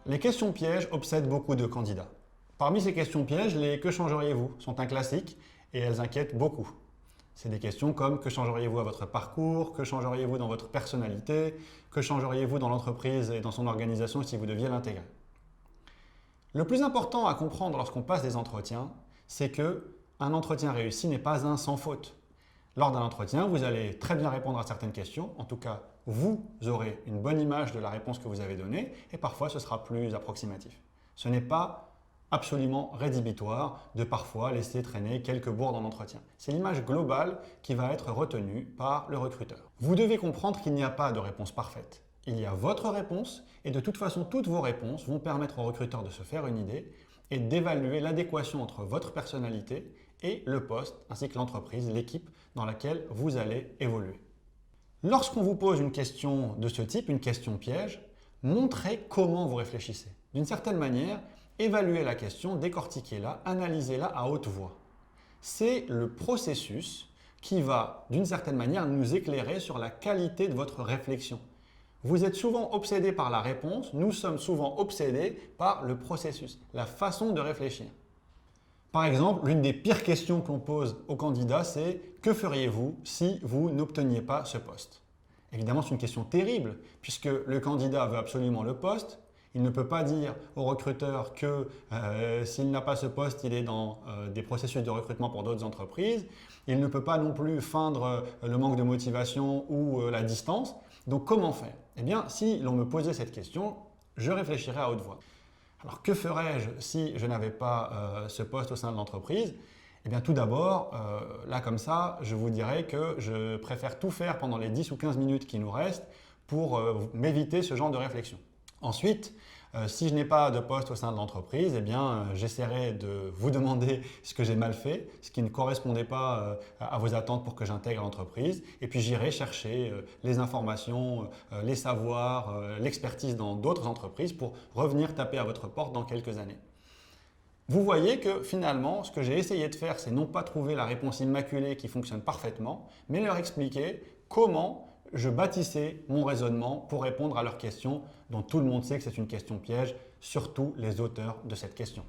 Les questions pièges obsèdent beaucoup de candidats. Parmi ces questions pièges, les que changeriez-vous sont un classique et elles inquiètent beaucoup. C'est des questions comme que changeriez-vous à votre parcours, que changeriez-vous dans votre personnalité, que changeriez-vous dans l'entreprise et dans son organisation si vous deviez l'intégrer. Le plus important à comprendre lorsqu'on passe des entretiens, c'est que un entretien réussi n'est pas un sans faute. Lors d'un entretien, vous allez très bien répondre à certaines questions, en tout cas, vous aurez une bonne image de la réponse que vous avez donnée et parfois ce sera plus approximatif. Ce n'est pas absolument rédhibitoire de parfois laisser traîner quelques bourdes en entretien. C'est l'image globale qui va être retenue par le recruteur. Vous devez comprendre qu'il n'y a pas de réponse parfaite. Il y a votre réponse et de toute façon, toutes vos réponses vont permettre au recruteur de se faire une idée et d'évaluer l'adéquation entre votre personnalité et le poste, ainsi que l'entreprise, l'équipe dans laquelle vous allez évoluer. Lorsqu'on vous pose une question de ce type, une question piège, montrez comment vous réfléchissez. D'une certaine manière, évaluez la question, décortiquez-la, analysez-la à haute voix. C'est le processus qui va, d'une certaine manière, nous éclairer sur la qualité de votre réflexion. Vous êtes souvent obsédé par la réponse, nous sommes souvent obsédés par le processus, la façon de réfléchir. Par exemple, l'une des pires questions qu'on pose aux candidats, c'est « Que feriez-vous si vous n'obteniez pas ce poste ?» Évidemment, c'est une question terrible, puisque le candidat veut absolument le poste. Il ne peut pas dire au recruteur que s'il n'a pas ce poste, il est dans des processus de recrutement pour d'autres entreprises. Il ne peut pas non plus feindre le manque de motivation ou la distance. Donc comment faire? Eh bien, si l'on me posait cette question, je réfléchirais à haute voix. Alors que ferais-je si je n'avais pas ce poste au sein de l'entreprise? Eh bien tout d'abord, là comme ça, je vous dirais que je préfère tout faire pendant les 10 ou 15 minutes qui nous restent pour m'éviter ce genre de réflexion. Ensuite, si je n'ai pas de poste au sein de l'entreprise, eh bien, j'essaierai de vous demander ce que j'ai mal fait, ce qui ne correspondait pas à vos attentes pour que j'intègre l'entreprise. Et puis j'irai chercher les informations, les savoirs, l'expertise dans d'autres entreprises pour revenir taper à votre porte dans quelques années. Vous voyez que finalement, ce que j'ai essayé de faire, c'est non pas trouver la réponse immaculée qui fonctionne parfaitement, mais leur expliquer comment je bâtissais mon raisonnement pour répondre à leurs questions dont tout le monde sait que c'est une question piège, surtout les auteurs de cette question.